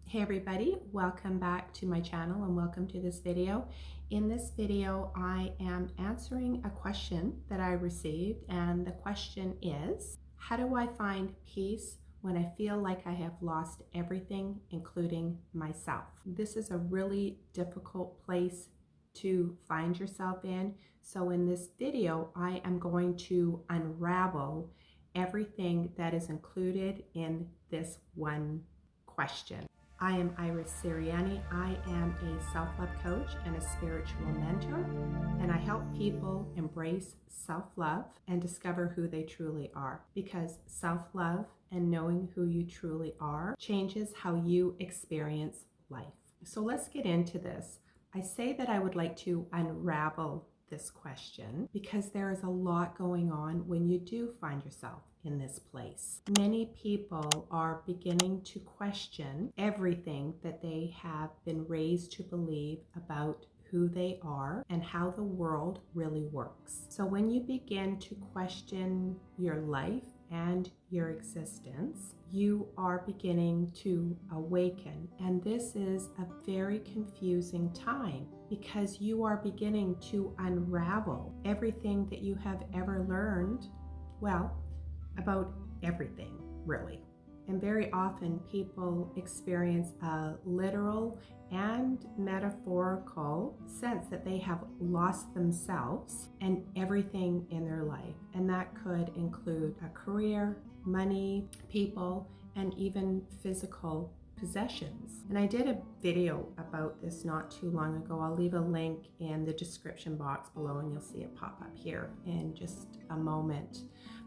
Hey everybody, welcome back to my channel and welcome to this video. In this video, I am answering a question that I received, and the question is, how do I find peace when I feel like I have lost everything, including myself? This is a really difficult place to find yourself in. So in this video, I am going to unravel everything that is included in this one question. I am Iris Siriani. I am a self-love coach and a spiritual mentor, and I help people embrace self-love and discover who they truly are, because self-love and knowing who you truly are changes how you experience life. So let's get into this. I say that I would like to unravel this question because there is a lot going on when you do find yourself in this place. Many people are beginning to question everything that they have been raised to believe about who they are and how the world really works. So when you begin to question your life and your existence, you are beginning to awaken. And this is a very confusing time because you are beginning to unravel everything that you have ever learned, well, about everything, really. And very often people experience a literal and metaphorical sense that they have lost themselves and everything in their life. And that could include a career, money, people, and even physical possessions. And I did a video about this not too long ago. I'll leave a link in the description box below and you'll see it pop up here in just a moment.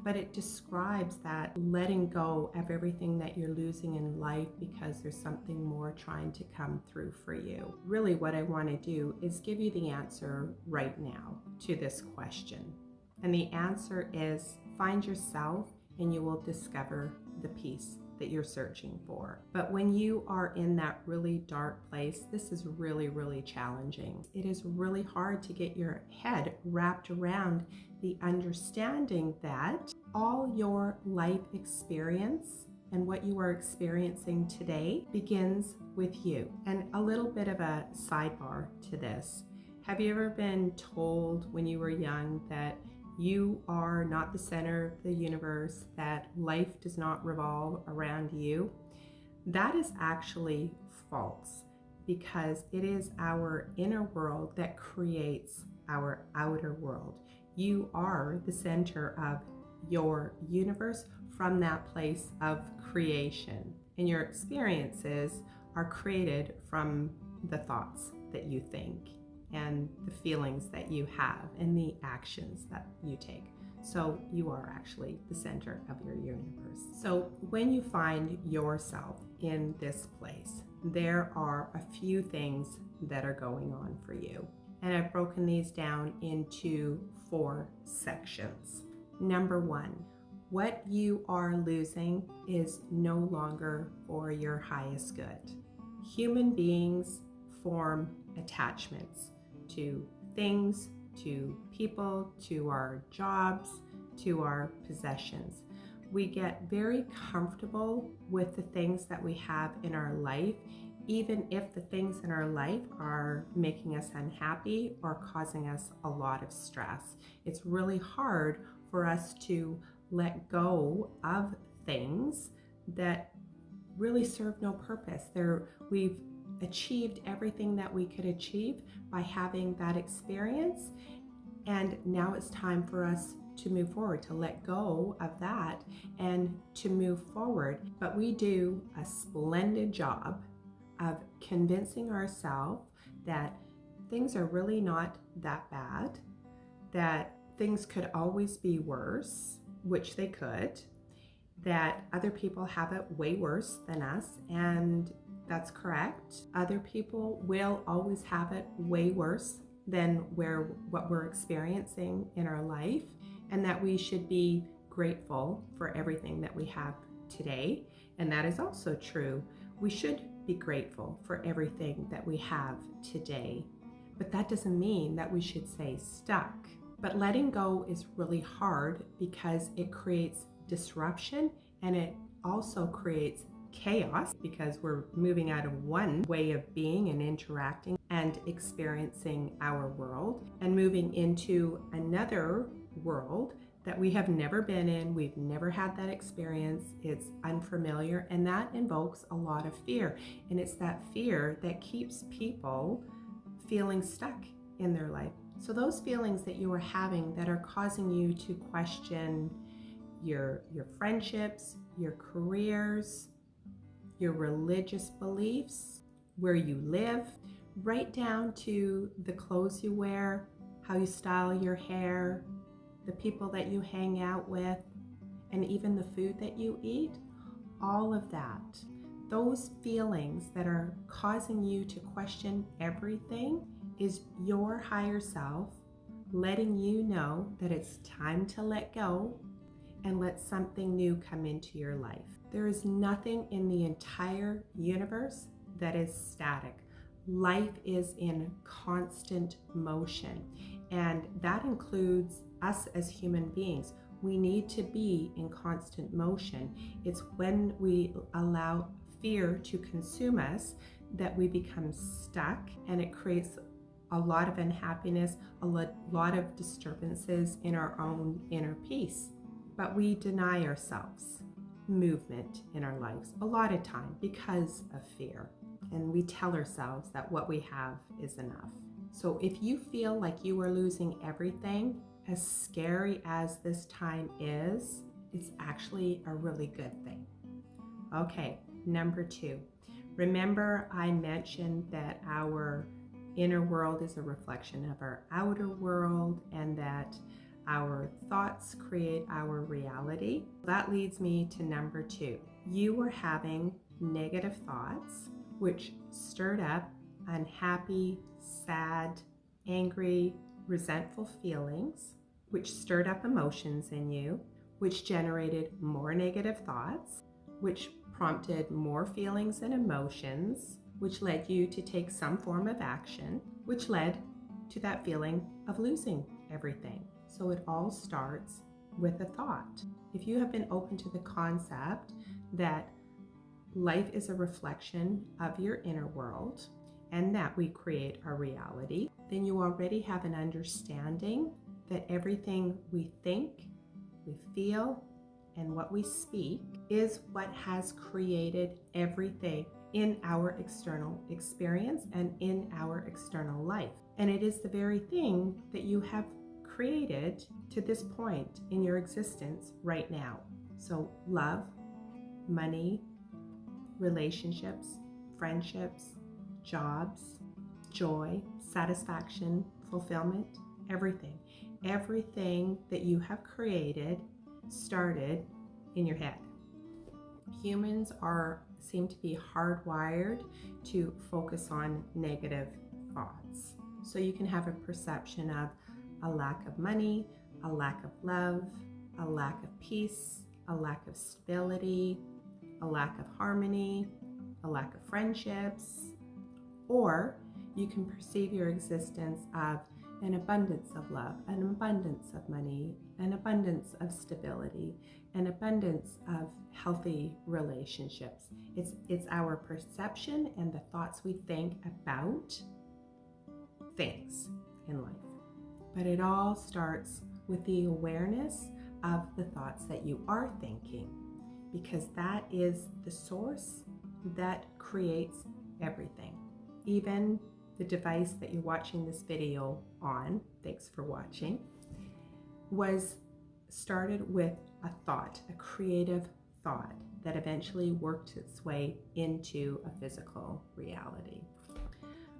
But it describes that letting go of everything that you're losing in life because there's something more trying to come through for you. Really what I want to do is give you the answer right now to this question. And the answer is find yourself and you will discover the peace that you're searching for. But when you are in that really dark place, this is really challenging. It is really hard to get your head wrapped around the understanding that all your life experience and what you are experiencing today begins with you. And a little bit of a sidebar to this. Have you ever been told when you were young that you are not the center of the universe, that life does not revolve around you? That is actually false, because it is our inner world that creates our outer world. You are the center of your universe from that place of creation, and your experiences are created from the thoughts that you think and the feelings that you have and the actions that you take. So you are actually the center of your universe. So when you find yourself in this place, there are a few things that are going on for you. And I've broken these down into 4 sections. Number 1, what you are losing is no longer for your highest good. Human beings form attachments to things, to people, to our jobs, to our possessions. We get very comfortable with the things that we have in our life, even if the things in our life are making us unhappy or causing us a lot of stress. It's really hard for us to let go of things that really serve no purpose. We've achieved everything that we could achieve by having that experience, and now it's time for us to move forward, to let go of that and to move forward. But we do a splendid job of convincing ourselves that things are really not that bad, that things could always be worse, which they could, that other people have it way worse than us, and that's correct. Other people will always have it way worse than what we're experiencing in our life, and that we should be grateful for everything that we have today. And that is also true. We should be grateful for everything that we have today. But that doesn't mean that we should stay stuck. But letting go is really hard because it creates disruption, and it also creates chaos because we're moving out of one way of being and interacting and experiencing our world and moving into another world that we have never been in. We've never had that experience. It's unfamiliar, and that invokes a lot of fear. And it's that fear that keeps people feeling stuck in their life. So those feelings that you are having that are causing you to question your friendships, your careers, your religious beliefs, where you live, right down to the clothes you wear, how you style your hair, the people that you hang out with, and even the food that you eat, all of that. Those feelings that are causing you to question everything is your higher self letting you know that it's time to let go and let something new come into your life. There is nothing in the entire universe that is static. Life is in constant motion, and that includes us as human beings. We need to be in constant motion. It's when we allow fear to consume us that we become stuck, and it creates a lot of unhappiness, a lot of disturbances in our own inner peace. But we deny ourselves movement in our lives a lot of time because of fear. And we tell ourselves that what we have is enough. So if you feel like you are losing everything, as scary as this time is, it's actually a really good thing. Okay, number 2. Remember I mentioned that our inner world is a reflection of our outer world and that our thoughts create our reality. That leads me to number 2. You were having negative thoughts which stirred up unhappy, sad, angry, resentful feelings, which stirred up emotions in you, which generated more negative thoughts, which prompted more feelings and emotions, which led you to take some form of action, which led to that feeling of losing everything. So it all starts with a thought. If you have been open to the concept that life is a reflection of your inner world and that we create our reality, then you already have an understanding that everything we think, we feel, and what we speak is what has created everything in our external experience and in our external life. And it is the very thing that you have created to this point in your existence right now. So love, money, relationships, friendships, jobs, joy, satisfaction, fulfillment, everything. Everything that you have created started in your head. Humans seem to be hardwired to focus on negative thoughts. So you can have a perception of a lack of money, a lack of love, a lack of peace, a lack of stability, a lack of harmony, a lack of friendships, or you can perceive your existence of an abundance of love, an abundance of money, an abundance of stability, an abundance of healthy relationships. It's our perception and the thoughts we think about things in life. But it all starts with the awareness of the thoughts that you are thinking, because that is the source that creates everything. Even the device that you're watching this video on, thanks for watching, was started with a thought, a creative thought that eventually worked its way into a physical reality.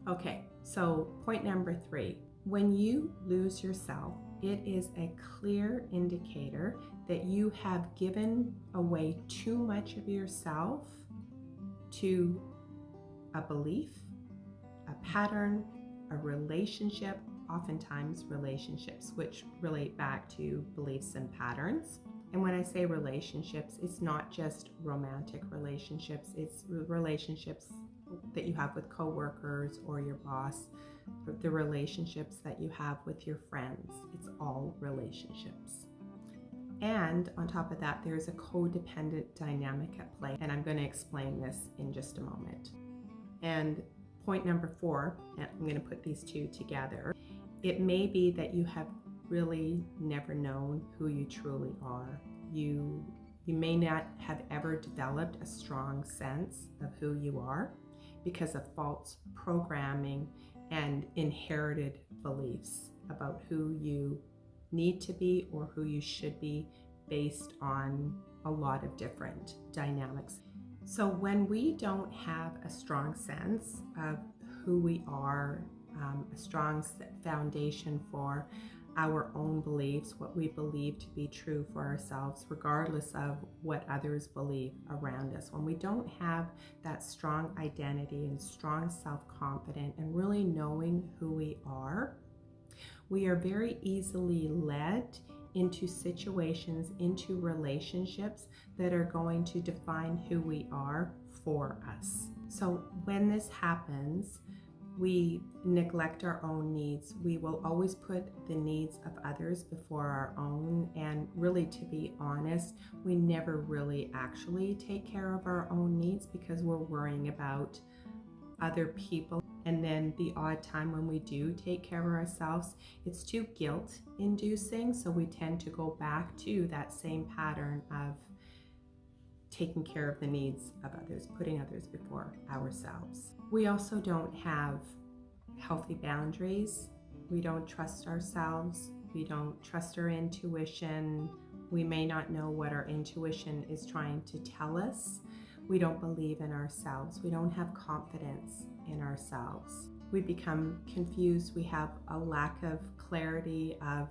Okay, so point number 3. When you lose yourself, it is a clear indicator that you have given away too much of yourself to a belief, a pattern, a relationship, oftentimes relationships which relate back to beliefs and patterns. And when I say relationships, it's not just romantic relationships, it's relationships that you have with coworkers or your boss, the relationships that you have with your friends. It's all relationships. And on top of that, there's a codependent dynamic at play. And I'm going to explain this in just a moment. And point number 4, and I'm going to put these two together. It may be that you have really never known who you truly are. You may not have ever developed a strong sense of who you are because of false programming and inherited beliefs about who you need to be or who you should be based on a lot of different dynamics. So when we don't have a strong sense of who we are, a strong foundation for our own beliefs, what we believe to be true for ourselves, regardless of what others believe around us. When we don't have that strong identity and strong self-confidence and really knowing who we are very easily led into situations, into relationships that are going to define who we are for us. So when this happens, we neglect our own needs. We will always put the needs of others before our own. And really, to be honest, we never really actually take care of our own needs because we're worrying about other people. And then the odd time when we do take care of ourselves, it's too guilt-inducing. So we tend to go back to that same pattern of taking care of the needs of others, putting others before ourselves. We also don't have healthy boundaries. We don't trust ourselves. We don't trust our intuition. We may not know what our intuition is trying to tell us. We don't believe in ourselves. We don't have confidence in ourselves. We become confused. We have a lack of clarity of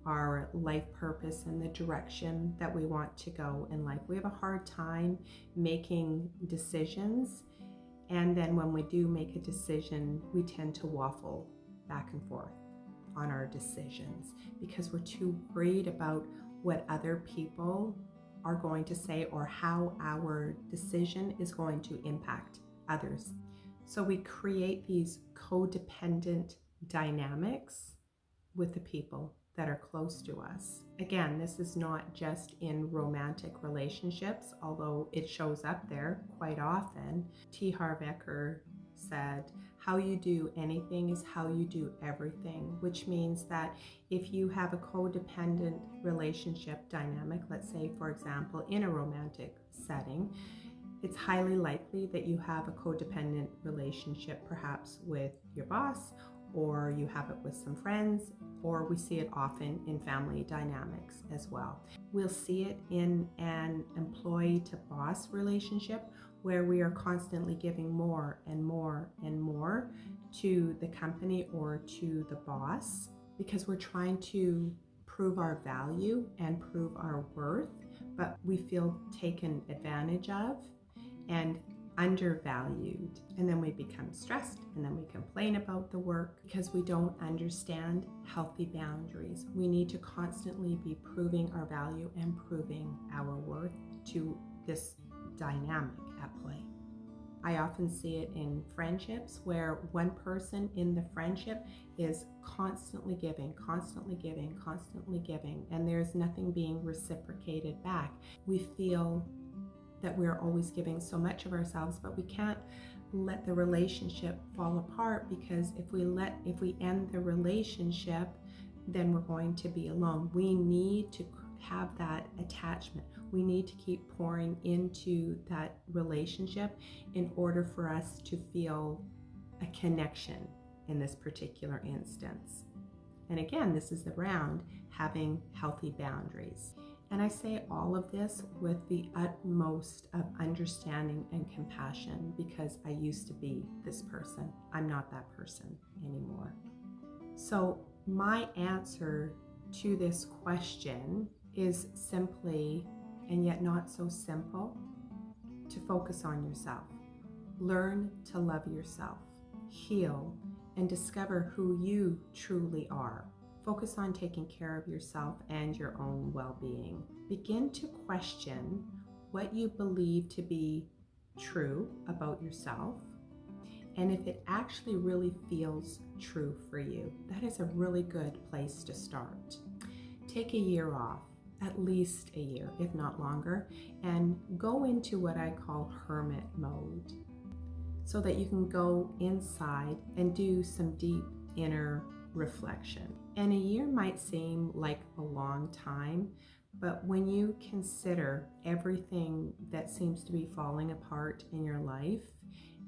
our life purpose and the direction that we want to go in life. We have a hard time making decisions. And then when we do make a decision, we tend to waffle back and forth on our decisions because we're too worried about what other people are going to say or how our decision is going to impact others. So we create these codependent dynamics with the people that are close to us. Again, this is not just in romantic relationships, although it shows up there quite often. T. Harv Eker said, "How you do anything is how you do everything," which means that if you have a codependent relationship dynamic, let's say, for example, in a romantic setting, it's highly likely that you have a codependent relationship perhaps with your boss, or you have it with some friends, or we see it often in family dynamics as well. We'll see it in an employee to boss relationship where we are constantly giving more and more and more to the company or to the boss because we're trying to prove our value and prove our worth, but we feel taken advantage of and undervalued, and then we become stressed, and then we complain about the work because we don't understand healthy boundaries. We need to constantly be proving our value and proving our worth to this dynamic at play. I often see it in friendships where one person in the friendship is constantly giving, constantly giving, constantly giving, and there's nothing being reciprocated back. We feel that we're always giving so much of ourselves, but we can't let the relationship fall apart because if we end the relationship, then we're going to be alone. We need to have that attachment. We need to keep pouring into that relationship in order for us to feel a connection in this particular instance. And again, this is around having healthy boundaries. And I say all of this with the utmost of understanding and compassion because I used to be this person. I'm not that person anymore. So my answer to this question is simply, and yet not so simple, to focus on yourself. Learn to love yourself, heal, and discover who you truly are. Focus on taking care of yourself and your own well-being. Begin to question what you believe to be true about yourself, and if it actually really feels true for you. That is a really good place to start. Take a year off. at least a year, if not longer, and go into what I call hermit mode so that you can go inside and do some deep inner reflection. And a year might seem like a long time, but when you consider everything that seems to be falling apart in your life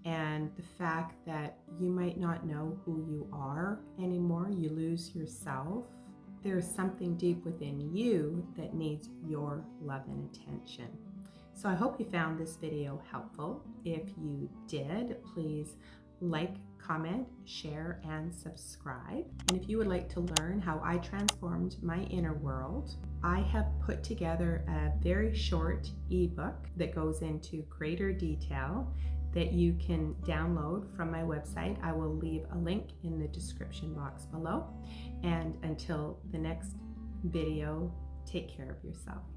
and the fact that you might not know who you are anymore, you lose yourself, there's something deep within you that needs your love and attention. So I hope you found this video helpful. If you did, please like, comment, share, and subscribe. And if you would like to learn how I transformed my inner world, I have put together a very short ebook that goes into greater detail that you can download from my website. I will leave a link in the description box below. And until the next video, take care of yourself.